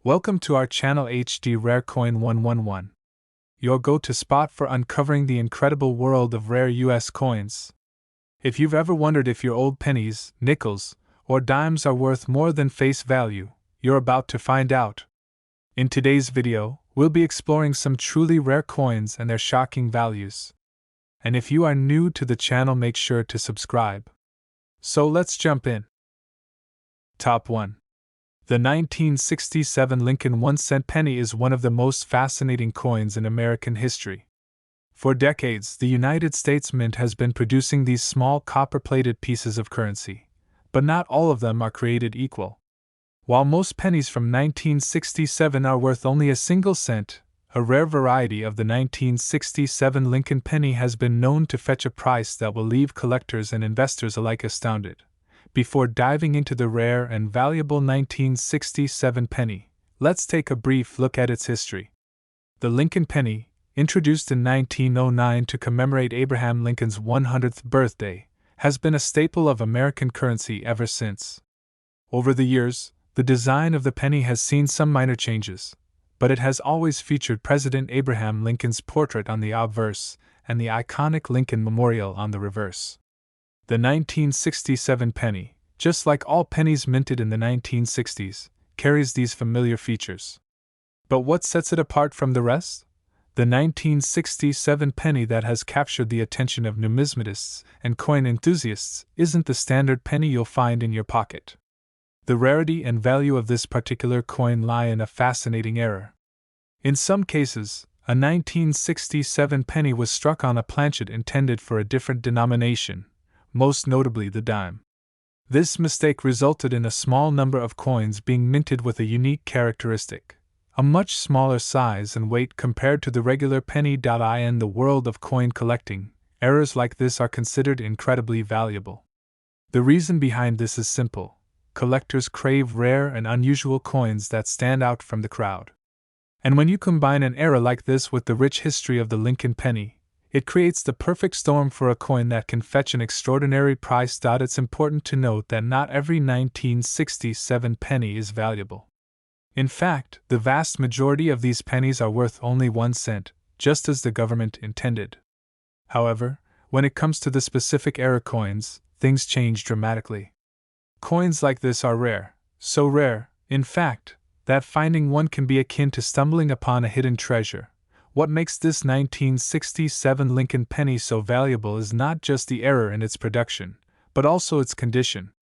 Welcome to our channel HD Rare Coin 111, your go-to spot for uncovering the incredible world of rare US coins. If you've ever wondered if your old pennies, nickels, or dimes are worth more than face value, you're about to find out. In today's video, we'll be exploring some truly rare coins and their shocking values. And if you are new to the channel, make sure to subscribe. So let's jump in. Top 1. The 1967 Lincoln 1-cent penny is one of the most fascinating coins in American history. For decades, the United States Mint has been producing these small copper-plated pieces of currency, but not all of them are created equal. While most pennies from 1967 are worth only a single cent, a rare variety of the 1967 Lincoln penny has been known to fetch a price that will leave collectors and investors alike astounded. Before diving into the rare and valuable 1967 penny, let's take a brief look at its history. The Lincoln penny, introduced in 1909 to commemorate Abraham Lincoln's 100th birthday, has been a staple of American currency ever since. Over the years, the design of the penny has seen some minor changes, but it has always featured President Abraham Lincoln's portrait on the obverse and the iconic Lincoln Memorial on the reverse. The 1967 penny, just like all pennies minted in the 1960s, carries these familiar features. But what sets it apart from the rest? The 1967 penny that has captured the attention of numismatists and coin enthusiasts isn't the standard penny you'll find in your pocket. The rarity and value of this particular coin lie in a fascinating error. In some cases, a 1967 penny was struck on a planchet intended for a different denomination, most notably the dime. This mistake resulted in a small number of coins being minted with a unique characteristic, a much smaller size and weight compared to the regular penny. In the world of coin collecting, errors like this are considered incredibly valuable. The reason behind this is simple: collectors crave rare and unusual coins that stand out from the crowd. And when you combine an error like this with the rich history of the Lincoln penny, it creates the perfect storm for a coin that can fetch an extraordinary price. It's important to note that not every 1967 penny is valuable. In fact, the vast majority of these pennies are worth only 1 cent, just as the government intended. However, when it comes to the specific error coins, things change dramatically. Coins like this are rare, so rare, in fact, that finding one can be akin to stumbling upon a hidden treasure. What makes this 1967 Lincoln penny so valuable is not just the error in its production, but also its condition.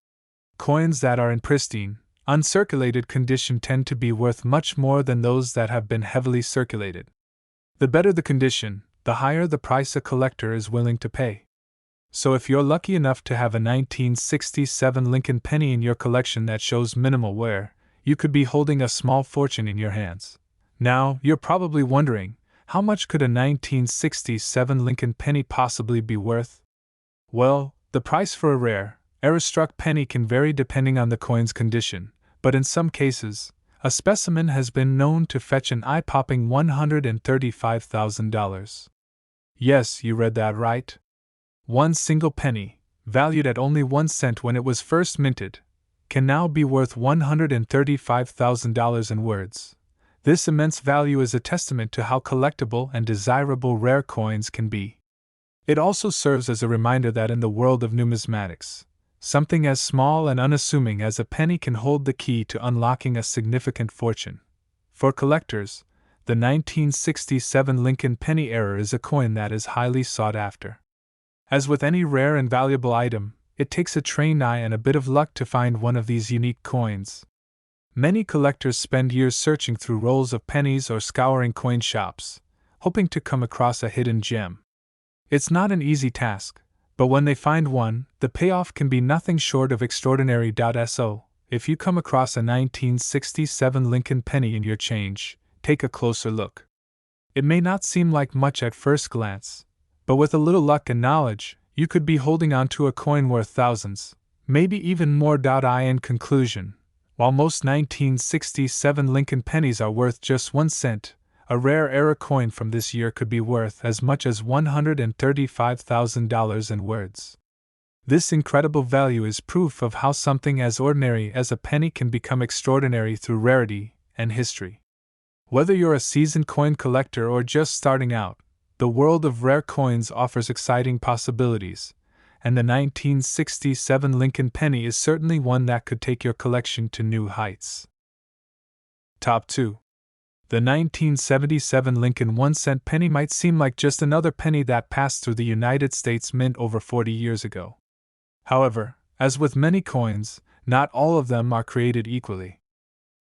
Coins that are in pristine, uncirculated condition tend to be worth much more than those that have been heavily circulated. The better the condition, the higher the price a collector is willing to pay. So if you're lucky enough to have a 1967 Lincoln penny in your collection that shows minimal wear, you could be holding a small fortune in your hands. Now, you're probably wondering, how much could a 1967 Lincoln penny possibly be worth? Well, the price for a rare, error-struck penny can vary depending on the coin's condition, but in some cases, a specimen has been known to fetch an eye-popping $135,000. Yes, you read that right. One single penny, valued at only 1 cent when it was first minted, can now be worth $135,000 in words. This immense value is a testament to how collectible and desirable rare coins can be. It also serves as a reminder that in the world of numismatics, something as small and unassuming as a penny can hold the key to unlocking a significant fortune. For collectors, the 1967 Lincoln penny error is a coin that is highly sought after. As with any rare and valuable item, it takes a trained eye and a bit of luck to find one of these unique coins. Many collectors spend years searching through rolls of pennies or scouring coin shops, hoping to come across a hidden gem. It's not an easy task, but when they find one, the payoff can be nothing short of extraordinary. So, if you come across a 1967 Lincoln penny in your change, take a closer look. It may not seem like much at first glance, but with a little luck and knowledge, you could be holding on to a coin worth thousands, maybe even more. In conclusion, while most 1967 Lincoln pennies are worth just 1 cent, a rare error coin from this year could be worth as much as $135,000 in words. This incredible value is proof of how something as ordinary as a penny can become extraordinary through rarity and history. Whether you're a seasoned coin collector or just starting out, the world of rare coins offers exciting possibilities, and the 1967 Lincoln penny is certainly one that could take your collection to new heights. Top 2. The 1977 Lincoln 1-cent penny might seem like just another penny that passed through the United States Mint over 40 years ago. However, as with many coins, not all of them are created equally.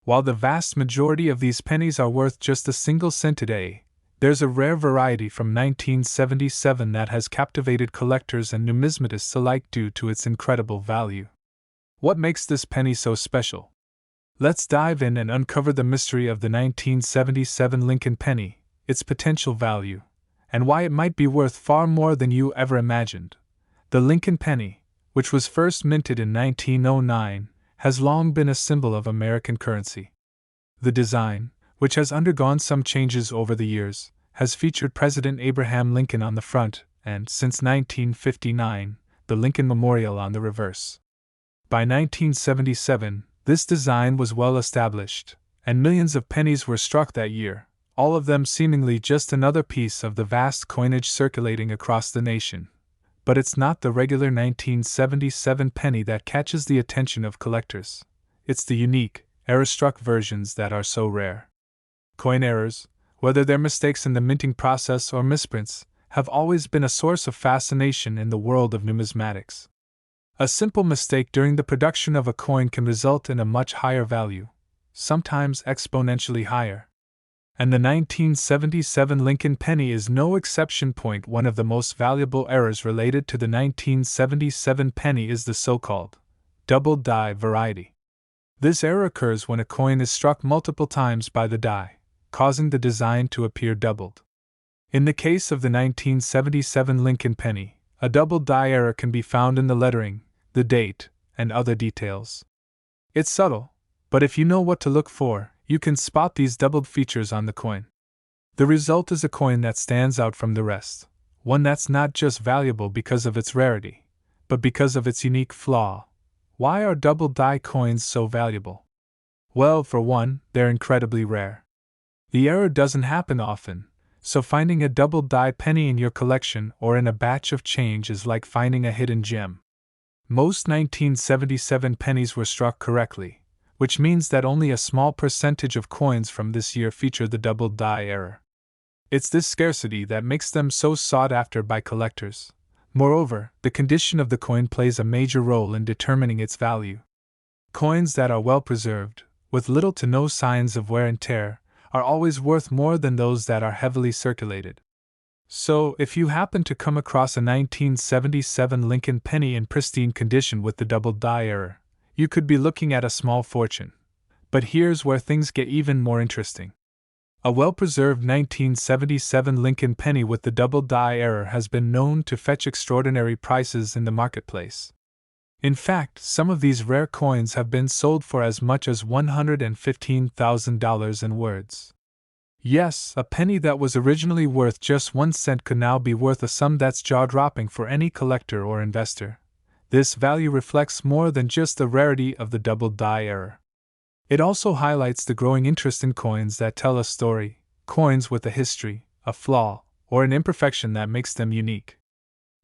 While the vast majority of these pennies are worth just a single cent today, there's a rare variety from 1977 that has captivated collectors and numismatists alike due to its incredible value. What makes this penny so special? Let's dive in and uncover the mystery of the 1977 Lincoln penny, its potential value, and why it might be worth far more than you ever imagined. The Lincoln penny, which was first minted in 1909, has long been a symbol of American currency. The design, which has undergone some changes over the years, has featured President Abraham Lincoln on the front and, since 1959, the Lincoln Memorial on the reverse. By 1977, this design was well established, and millions of pennies were struck that year, all of them seemingly just another piece of the vast coinage circulating across the nation. But it's not the regular 1977 penny that catches the attention of collectors. It's the unique, error-struck versions that are so rare. Coin errors, whether they're mistakes in the minting process or misprints, have always been a source of fascination in the world of numismatics. A simple mistake during the production of a coin can result in a much higher value, sometimes exponentially higher. And the 1977 Lincoln penny is no exception. One of the most valuable errors related to the 1977 penny is the so-called double die variety. This error occurs when a coin is struck multiple times by the die, causing the design to appear doubled. In the case of the 1977 Lincoln penny, a double die error can be found in the lettering, the date, and other details. It's subtle, but if you know what to look for, you can spot these doubled features on the coin. The result is a coin that stands out from the rest, one that's not just valuable because of its rarity, but because of its unique flaw. Why are double die coins so valuable? Well, for one, they're incredibly rare. The error doesn't happen often, so finding a double die penny in your collection or in a batch of change is like finding a hidden gem. Most 1977 pennies were struck correctly, which means that only a small percentage of coins from this year feature the double die error. It's this scarcity that makes them so sought after by collectors. Moreover, the condition of the coin plays a major role in determining its value. Coins that are well preserved, with little to no signs of wear and tear, are always worth more than those that are heavily circulated. So, if you happen to come across a 1977 Lincoln penny in pristine condition with the double die error, you could be looking at a small fortune. But here's where things get even more interesting. A well-preserved 1977 Lincoln penny with the double die error has been known to fetch extraordinary prices in the marketplace. In fact, some of these rare coins have been sold for as much as $115,000 in words. Yes, a penny that was originally worth just 1 cent could now be worth a sum that's jaw-dropping for any collector or investor. This value reflects more than just the rarity of the double die error. It also highlights the growing interest in coins that tell a story, coins with a history, a flaw, or an imperfection that makes them unique.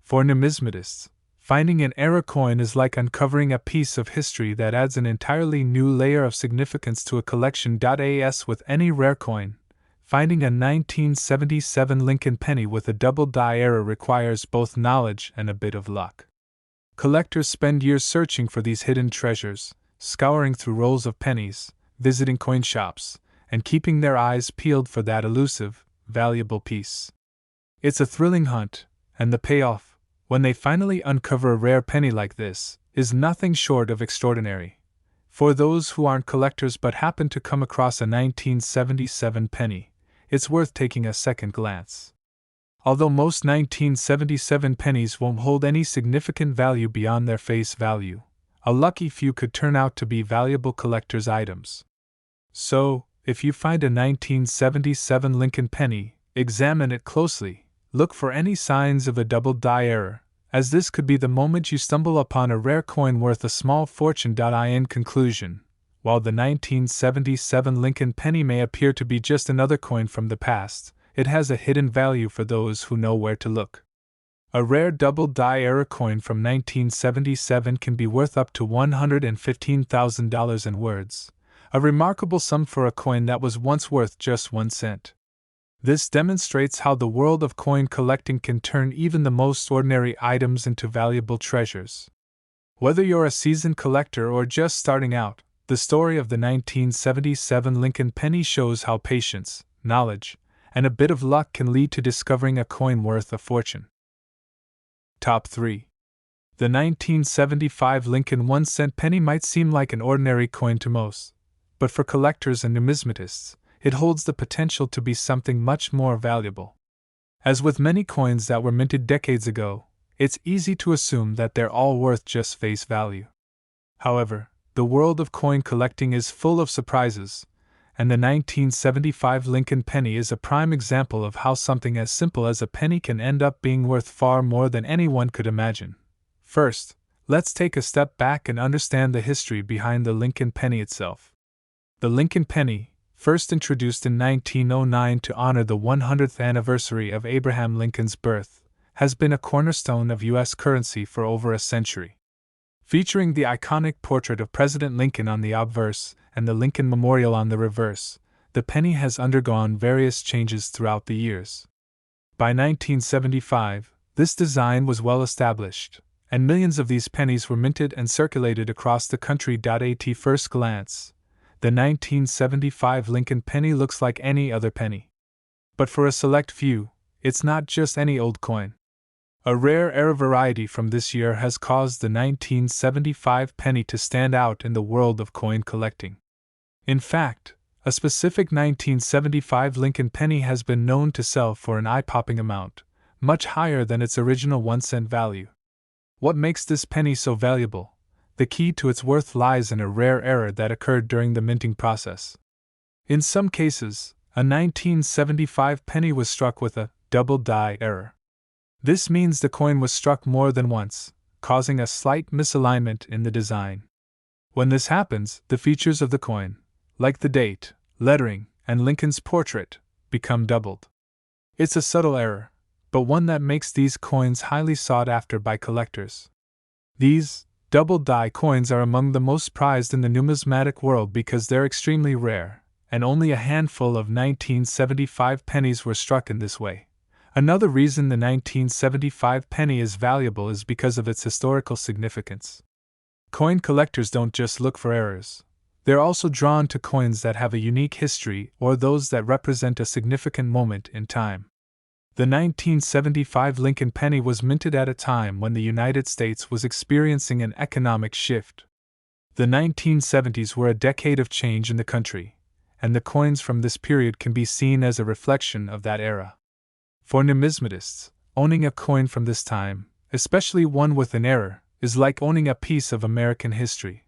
For numismatists, finding an error coin is like uncovering a piece of history that adds an entirely new layer of significance to a collection. As with any rare coin, finding a 1977 Lincoln penny with a double die error requires both knowledge and a bit of luck. Collectors spend years searching for these hidden treasures, scouring through rolls of pennies, visiting coin shops, and keeping their eyes peeled for that elusive, valuable piece. It's a thrilling hunt, and the payoff, when they finally uncover a rare penny like this, is nothing short of extraordinary. For those who aren't collectors but happen to come across a 1977 penny, it's worth taking a second glance. Although most 1977 pennies won't hold any significant value beyond their face value, a lucky few could turn out to be valuable collector's items. So, if you find a 1977 Lincoln penny, examine it closely, look for any signs of a double die error, as this could be the moment you stumble upon a rare coin worth a small fortune. In conclusion, While the 1977 Lincoln penny may appear to be just another coin from the past, it has a hidden value for those who know where to look. A rare double-die-era coin from 1977 can be worth up to $115,000 in words, a remarkable sum for a coin that was once worth just 1 cent. This demonstrates how the world of coin collecting can turn even the most ordinary items into valuable treasures. Whether you're a seasoned collector or just starting out, the story of the 1977 Lincoln penny shows how patience, knowledge, and a bit of luck can lead to discovering a coin worth a fortune. Top 3. The 1975 Lincoln 1-cent penny might seem like an ordinary coin to most, but for collectors and numismatists, it holds the potential to be something much more valuable. As with many coins that were minted decades ago, it's easy to assume that they're all worth just face value. However, the world of coin collecting is full of surprises, and the 1975 Lincoln penny is a prime example of how something as simple as a penny can end up being worth far more than anyone could imagine. First, let's take a step back and understand the history behind the Lincoln penny itself. The Lincoln penny, first introduced in 1909 to honor the 100th anniversary of Abraham Lincoln's birth, has been a cornerstone of U.S. currency for over a century. Featuring the iconic portrait of President Lincoln on the obverse and the Lincoln Memorial on the reverse, the penny has undergone various changes throughout the years. By 1975, this design was well established, and millions of these pennies were minted and circulated across the country. At first glance, the 1975 Lincoln penny looks like any other penny. But for a select few, it's not just any old coin. A rare era variety from this year has caused the 1975 penny to stand out in the world of coin collecting. In fact, a specific 1975 Lincoln penny has been known to sell for an eye-popping amount, much higher than its original 1-cent value. What makes this penny so valuable? The key to its worth lies in a rare error that occurred during the minting process. In some cases, a 1975 penny was struck with a double die error. This means the coin was struck more than once, causing a slight misalignment in the design. When this happens, the features of the coin, like the date, lettering, and Lincoln's portrait, become doubled. It's a subtle error, but one that makes these coins highly sought after by collectors. These double die coins are among the most prized in the numismatic world because they're extremely rare, and only a handful of 1975 pennies were struck in this way. Another reason the 1975 penny is valuable is because of its historical significance. Coin collectors don't just look for errors. They're also drawn to coins that have a unique history or those that represent a significant moment in time. The 1975 Lincoln penny was minted at a time when the United States was experiencing an economic shift. The 1970s were a decade of change in the country, and the coins from this period can be seen as a reflection of that era. For numismatists, owning a coin from this time, especially one with an error, is like owning a piece of American history.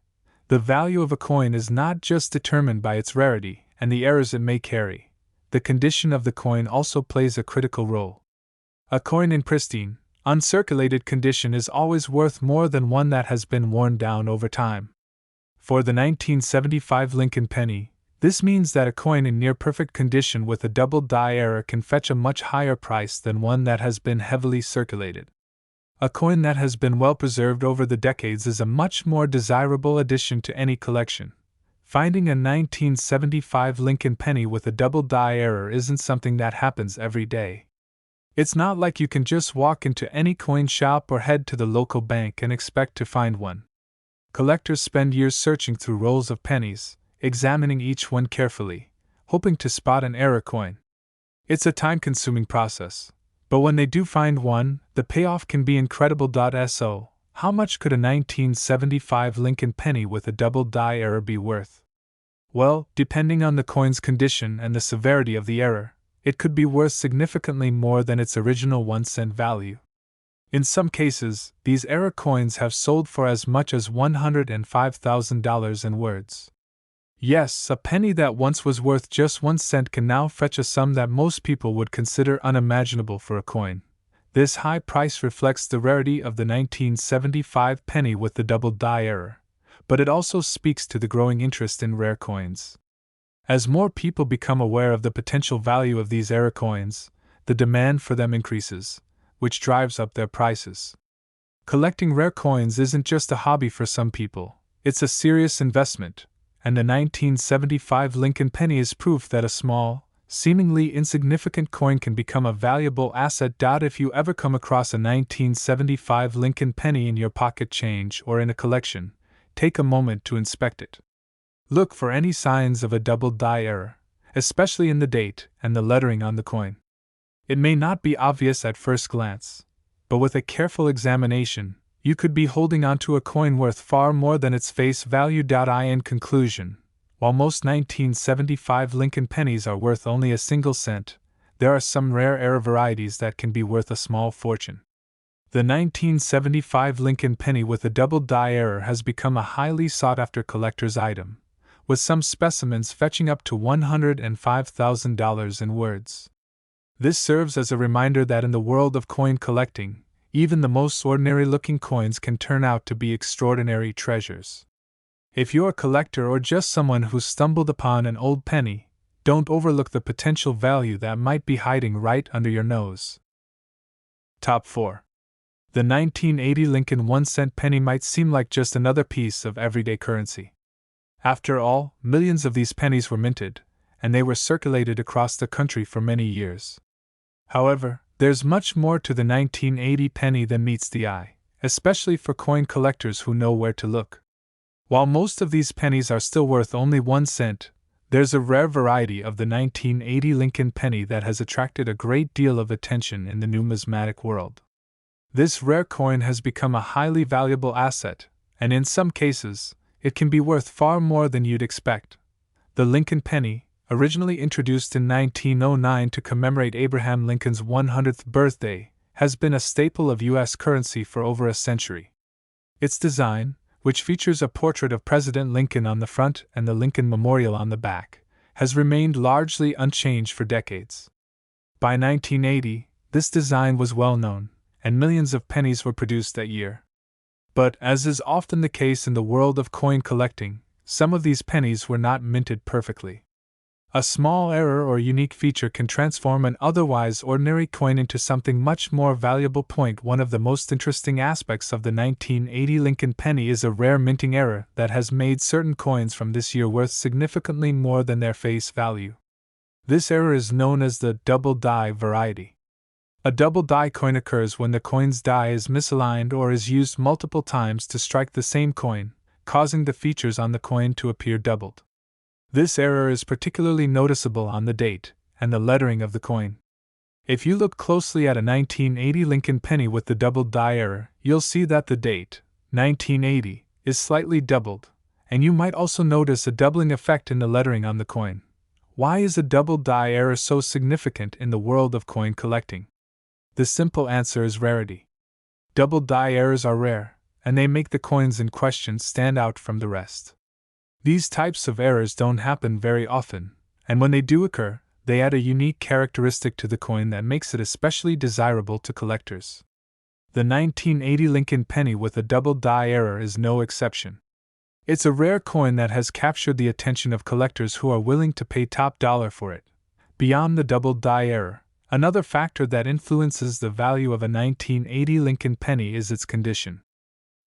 The value of a coin is not just determined by its rarity and the errors it may carry. The condition of the coin also plays a critical role. A coin in pristine, uncirculated condition is always worth more than one that has been worn down over time. For the 1975 Lincoln penny, this means that a coin in near-perfect condition with a double die error can fetch a much higher price than one that has been heavily circulated. A coin that has been well preserved over the decades is a much more desirable addition to any collection. Finding a 1975 Lincoln penny with a double die error isn't something that happens every day. It's not like you can just walk into any coin shop or head to the local bank and expect to find one. Collectors spend years searching through rolls of pennies, examining each one carefully, hoping to spot an error coin. It's a time-consuming process, but when they do find one, the payoff can be incredible. So, how much could a 1975 Lincoln penny with a double die error be worth? Well, depending on the coin's condition and the severity of the error, it could be worth significantly more than its original 1-cent value. In some cases, these error coins have sold for as much as $105,000 in words. Yes, a penny that once was worth just 1 cent can now fetch a sum that most people would consider unimaginable for a coin. This high price reflects the rarity of the 1975 penny with the double die error, but it also speaks to the growing interest in rare coins. As more people become aware of the potential value of these rare coins, the demand for them increases, which drives up their prices. Collecting rare coins isn't just a hobby for some people, it's a serious investment, and the 1975 Lincoln penny is proof that a small, seemingly insignificant coin can become a valuable asset. If you ever come across a 1975 Lincoln penny in your pocket change or in a collection, take a moment to inspect it. Look for any signs of a double die error, especially in the date and the lettering on the coin. It may not be obvious at first glance, but with a careful examination, you could be holding onto a coin worth far more than its face value. In conclusion, while most 1975 Lincoln pennies are worth only a single cent, there are some rare error varieties that can be worth a small fortune. The 1975 Lincoln penny with a double die error has become a highly sought-after collector's item, with some specimens fetching up to $105,000 in words. This serves as a reminder that in the world of coin collecting, even the most ordinary-looking coins can turn out to be extraordinary treasures. If you're a collector or just someone who stumbled upon an old penny, don't overlook the potential value that might be hiding right under your nose. Top 4. The 1980 Lincoln 1-cent penny might seem like just another piece of everyday currency. After all, millions of these pennies were minted, and they were circulated across the country for many years. However, there's much more to the 1980 penny than meets the eye, especially for coin collectors who know where to look. While most of these pennies are still worth only 1 cent, there's a rare variety of the 1980 Lincoln penny that has attracted a great deal of attention in the numismatic world. This rare coin has become a highly valuable asset, and in some cases, it can be worth far more than you'd expect. The Lincoln penny, originally introduced in 1909 to commemorate Abraham Lincoln's 100th birthday, has been a staple of U.S. currency for over a century. Its design, which features a portrait of President Lincoln on the front and the Lincoln Memorial on the back, has remained largely unchanged for decades. By 1980, this design was well known, and millions of pennies were produced that year. But, as is often the case in the world of coin collecting, some of these pennies were not minted perfectly. A small error or unique feature can transform an otherwise ordinary coin into something much more valuable. One of the most interesting aspects of the 1980 Lincoln penny is a rare minting error that has made certain coins from this year worth significantly more than their face value. This error is known as the double die variety. A double die coin occurs when the coin's die is misaligned or is used multiple times to strike the same coin, causing the features on the coin to appear doubled. This error is particularly noticeable on the date and the lettering of the coin. If you look closely at a 1980 Lincoln penny with the double die error, you'll see that the date, 1980, is slightly doubled, and you might also notice a doubling effect in the lettering on the coin. Why is a double die error so significant in the world of coin collecting? The simple answer is rarity. Double die errors are rare, and they make the coins in question stand out from the rest. These types of errors don't happen very often, and when they do occur, they add a unique characteristic to the coin that makes it especially desirable to collectors. The 1980 Lincoln penny with a double die error is no exception. It's a rare coin that has captured the attention of collectors who are willing to pay top dollar for it. Beyond the double die error, another factor that influences the value of a 1980 Lincoln penny is its condition.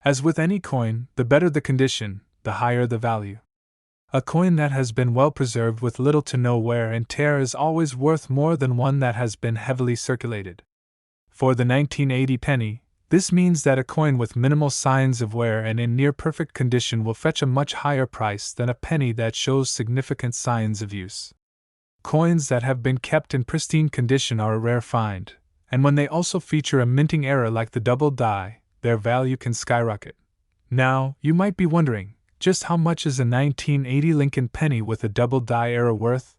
As with any coin, the better the condition, the higher the value. A coin that has been well preserved with little to no wear and tear is always worth more than one that has been heavily circulated. For the 1980 penny, this means that a coin with minimal signs of wear and in near perfect condition will fetch a much higher price than a penny that shows significant signs of use. Coins that have been kept in pristine condition are a rare find, and when they also feature a minting error like the double die, their value can skyrocket. Now, you might be wondering, just how much is a 1980 Lincoln penny with a double die error worth?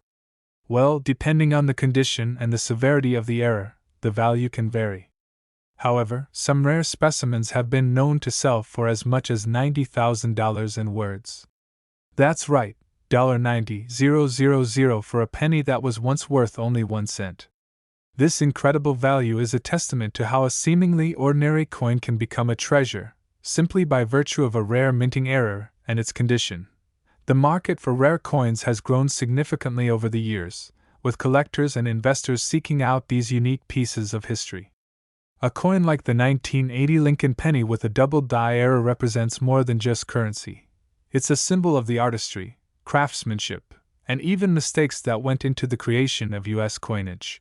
Well, depending on the condition and the severity of the error, the value can vary. However, some rare specimens have been known to sell for as much as $90,000 in words. That's right, $90,000 for a penny that was once worth only 1 cent. This incredible value is a testament to how a seemingly ordinary coin can become a treasure, simply by virtue of a rare minting error and its condition. The market for rare coins has grown significantly over the years, with collectors and investors seeking out these unique pieces of history. A coin like the 1980 Lincoln penny with a double die era represents more than just currency. It's a symbol of the artistry, craftsmanship, and even mistakes that went into the creation of U.S. coinage.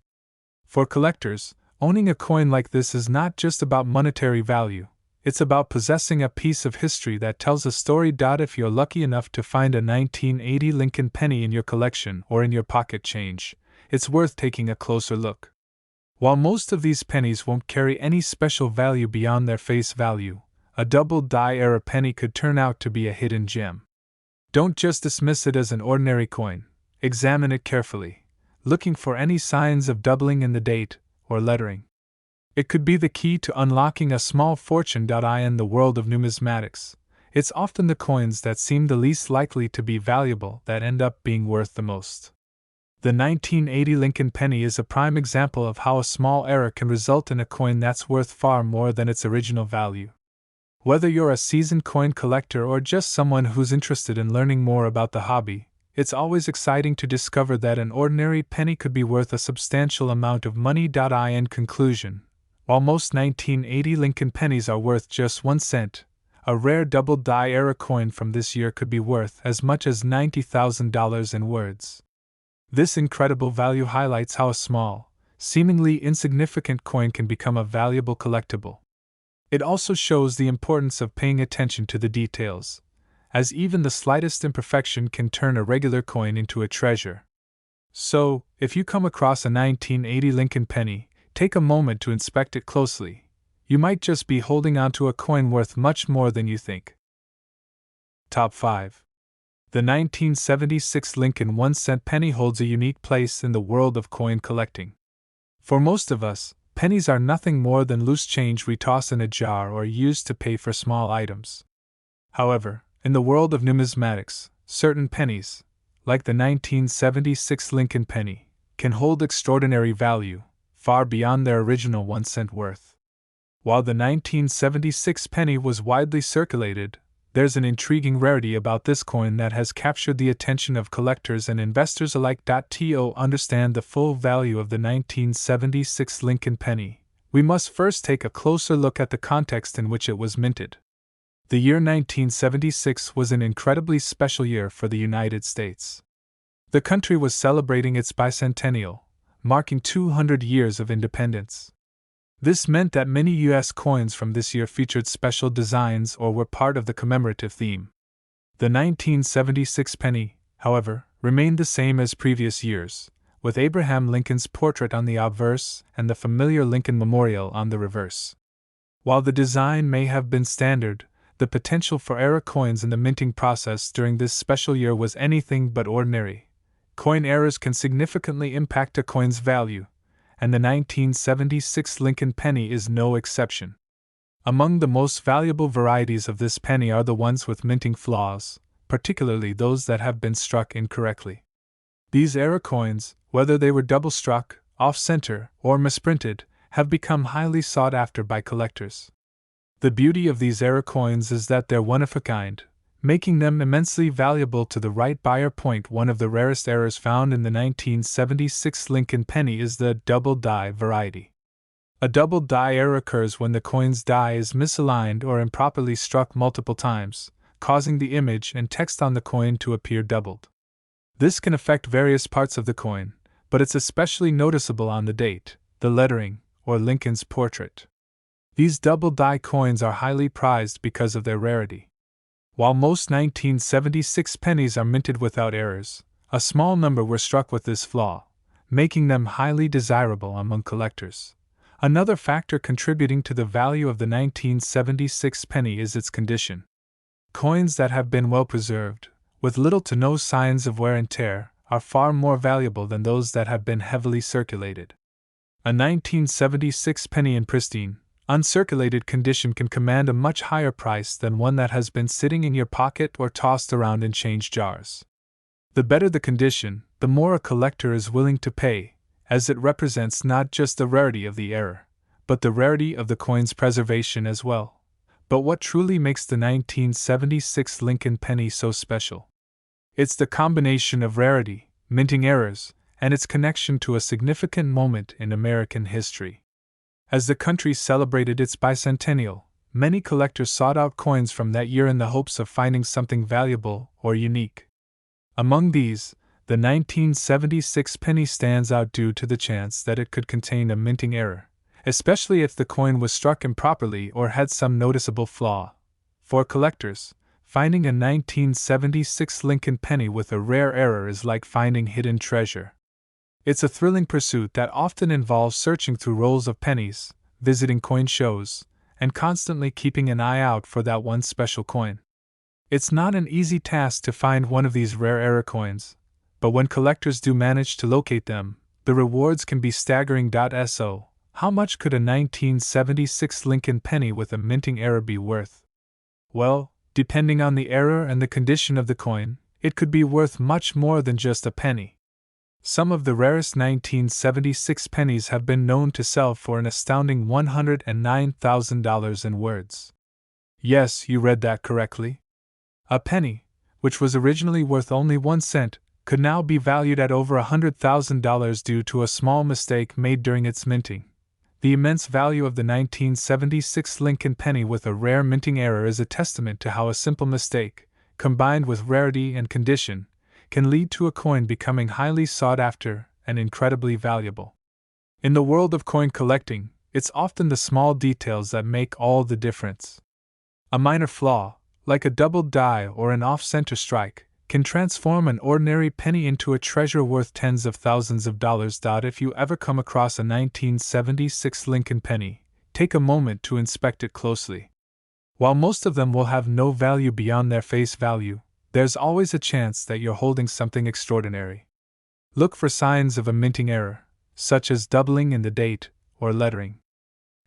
For collectors, owning a coin like this is not just about monetary value, it's about possessing a piece of history that tells a story. If you're lucky enough to find a 1980 Lincoln penny in your collection or in your pocket change, it's worth taking a closer look. While most of these pennies won't carry any special value beyond their face value, a double die era penny could turn out to be a hidden gem. Don't just dismiss it as an ordinary coin, examine it carefully, looking for any signs of doubling in the date or lettering. It could be the key to unlocking a small fortune. In the world of numismatics, it's often the coins that seem the least likely to be valuable that end up being worth the most. The 1980 Lincoln penny is a prime example of how a small error can result in a coin that's worth far more than its original value. Whether you're a seasoned coin collector or just someone who's interested in learning more about the hobby, it's always exciting to discover that an ordinary penny could be worth a substantial amount of money. In conclusion, while most 1980 Lincoln pennies are worth just 1 cent, a rare double die era coin from this year could be worth as much as $90,000 in words. This incredible value highlights how a small, seemingly insignificant coin can become a valuable collectible. It also shows the importance of paying attention to the details, as even the slightest imperfection can turn a regular coin into a treasure. So, if you come across a 1980 Lincoln penny, take a moment to inspect it closely. You might just be holding onto a coin worth much more than you think. Top 5. The 1976 Lincoln 1-cent penny holds a unique place in the world of coin collecting. For most of us, pennies are nothing more than loose change we toss in a jar or use to pay for small items. However, in the world of numismatics, certain pennies, like the 1976 Lincoln penny, can hold extraordinary value, far beyond their original 1-cent worth. While the 1976 penny was widely circulated, there's an intriguing rarity about this coin that has captured the attention of collectors and investors alike. To understand the full value of the 1976 Lincoln penny, we must first take a closer look at the context in which it was minted. The year 1976 was an incredibly special year for the United States. The country was celebrating its bicentennial, marking 200 years of independence. This meant that many U.S. coins from this year featured special designs or were part of the commemorative theme. The 1976 penny, however, remained the same as previous years, with Abraham Lincoln's portrait on the obverse and the familiar Lincoln Memorial on the reverse. While the design may have been standard, the potential for error coins in the minting process during this special year was anything but ordinary. Coin errors can significantly impact a coin's value, and the 1976 Lincoln penny is no exception. Among the most valuable varieties of this penny are the ones with minting flaws, particularly those that have been struck incorrectly. These error coins, whether they were double-struck, off-center, or misprinted, have become highly sought after by collectors. The beauty of these error coins is that they're one of a kind, making them immensely valuable to the right buyer. One of the rarest errors found in the 1976 Lincoln penny is the double die variety. A double die error occurs when the coin's die is misaligned or improperly struck multiple times, causing the image and text on the coin to appear doubled. This can affect various parts of the coin, but it's especially noticeable on the date, the lettering, or Lincoln's portrait. These double die coins are highly prized because of their rarity. While most 1976 pennies are minted without errors, a small number were struck with this flaw, making them highly desirable among collectors. Another factor contributing to the value of the 1976 penny is its condition. Coins that have been well preserved, with little to no signs of wear and tear, are far more valuable than those that have been heavily circulated. A 1976 penny in pristine, uncirculated condition can command a much higher price than one that has been sitting in your pocket or tossed around in change jars. The better the condition, the more a collector is willing to pay, as it represents not just the rarity of the error, but the rarity of the coin's preservation as well. But what truly makes the 1976 Lincoln penny so special? It's the combination of rarity, minting errors, and its connection to a significant moment in American history. As the country celebrated its bicentennial, many collectors sought out coins from that year in the hopes of finding something valuable or unique. Among these, the 1976 penny stands out due to the chance that it could contain a minting error, especially if the coin was struck improperly or had some noticeable flaw. For collectors, finding a 1976 Lincoln penny with a rare error is like finding hidden treasure. It's a thrilling pursuit that often involves searching through rolls of pennies, visiting coin shows, and constantly keeping an eye out for that one special coin. It's not an easy task to find one of these rare error coins, but when collectors do manage to locate them, the rewards can be staggering. So, how much could a 1976 Lincoln penny with a minting error be worth? Well, depending on the error and the condition of the coin, it could be worth much more than just a penny. Some of the rarest 1976 pennies have been known to sell for an astounding $109,000 in words. Yes, you read that correctly. A penny, which was originally worth only 1 cent, could now be valued at over $100,000 due to a small mistake made during its minting. The immense value of the 1976 Lincoln penny with a rare minting error is a testament to how a simple mistake, combined with rarity and condition, can lead to a coin becoming highly sought after and incredibly valuable. In the world of coin collecting, it's often the small details that make all the difference. A minor flaw, like a doubled die or an off-center strike, can transform an ordinary penny into a treasure worth tens of thousands of dollars. If you ever come across a 1976 Lincoln penny, take a moment to inspect it closely. While most of them will have no value beyond their face value, there's always a chance that you're holding something extraordinary. Look for signs of a minting error, such as doubling in the date or lettering.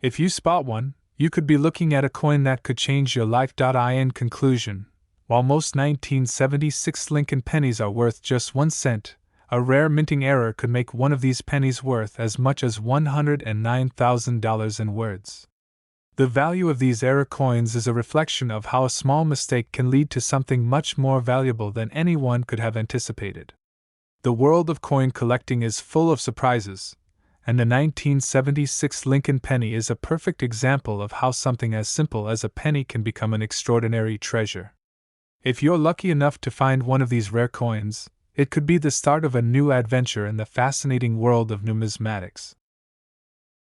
If you spot one, you could be looking at a coin that could change your life. In conclusion, while most 1976 Lincoln pennies are worth just 1 cent, a rare minting error could make one of these pennies worth as much as $109,000 in words. The value of these error coins is a reflection of how a small mistake can lead to something much more valuable than anyone could have anticipated. The world of coin collecting is full of surprises, and the 1976 Lincoln penny is a perfect example of how something as simple as a penny can become an extraordinary treasure. If you're lucky enough to find one of these rare coins, it could be the start of a new adventure in the fascinating world of numismatics.